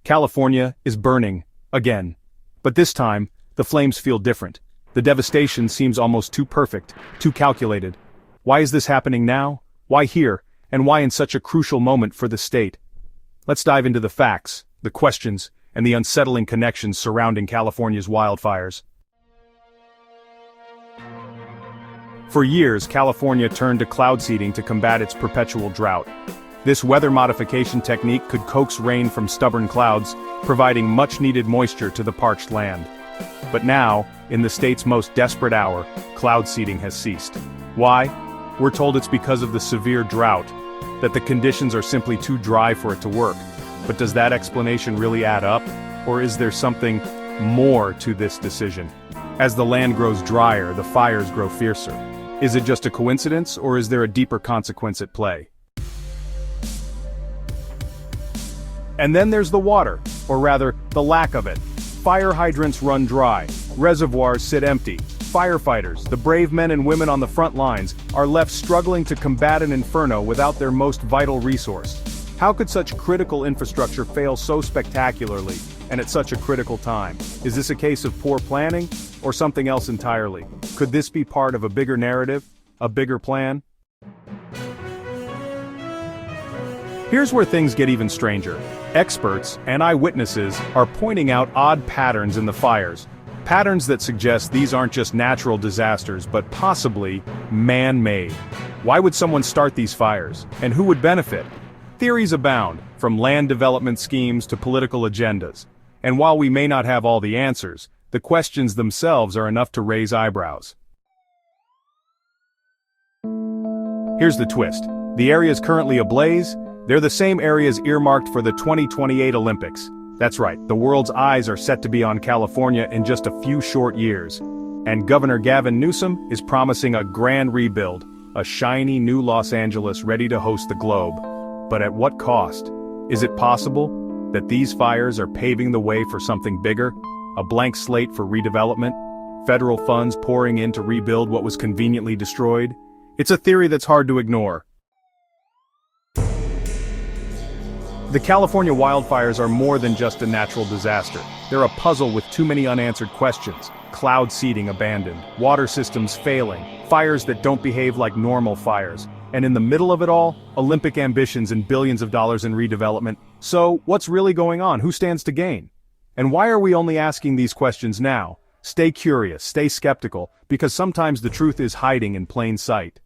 California is burning, again. But this time, the flames feel different. The devastation seems almost too perfect, too calculated. Why is this happening now? Why here? And why in such a crucial moment for the state? Let's dive into the facts, the questions, and the unsettling connections surrounding California's wildfires. For years, California turned to cloud seeding to combat its perpetual drought. This weather modification technique could coax rain from stubborn clouds, providing much-needed moisture to the parched land. But now, in the state's most desperate hour, cloud seeding has ceased. Why? We're told it's because of the severe drought, that the conditions are simply too dry for it to work. But does that explanation really add up? Or is there something more to this decision? As the land grows drier, the fires grow fiercer. Is it just a coincidence, or is there a deeper consequence at play? And then there's the water, or rather, the lack of it. Fire hydrants run dry, reservoirs sit empty. Firefighters, the brave men and women on the front lines, are left struggling to combat an inferno without their most vital resource. How could such critical infrastructure fail so spectacularly, and at such a critical time? Is this a case of poor planning, or something else entirely? Could this be part of a bigger narrative, a bigger plan? Here's where things get even stranger. Experts and eyewitnesses are pointing out odd patterns in the fires. Patterns that suggest these aren't just natural disasters, but possibly man-made. Why would someone start these fires? And who would benefit? Theories abound, from land development schemes to political agendas. And while we may not have all the answers, the questions themselves are enough to raise eyebrows. Here's the twist. The areas currently ablaze, they're the same areas earmarked for the 2028 Olympics. That's right, the world's eyes are set to be on California in just a few short years. And Governor Gavin Newsom is promising a grand rebuild, a shiny new Los Angeles ready to host the globe. But at what cost? Is it possible that these fires are paving the way for something bigger? A blank slate for redevelopment? Federal funds pouring in to rebuild what was conveniently destroyed? It's a theory that's hard to ignore. The California wildfires are more than just a natural disaster. They're a puzzle with too many unanswered questions. Cloud seeding abandoned, water systems failing, fires that don't behave like normal fires. And in the middle of it all, Olympic ambitions and billions of dollars in redevelopment. So, what's really going on? Who stands to gain? And why are we only asking these questions now? Stay curious, stay skeptical, because sometimes the truth is hiding in plain sight.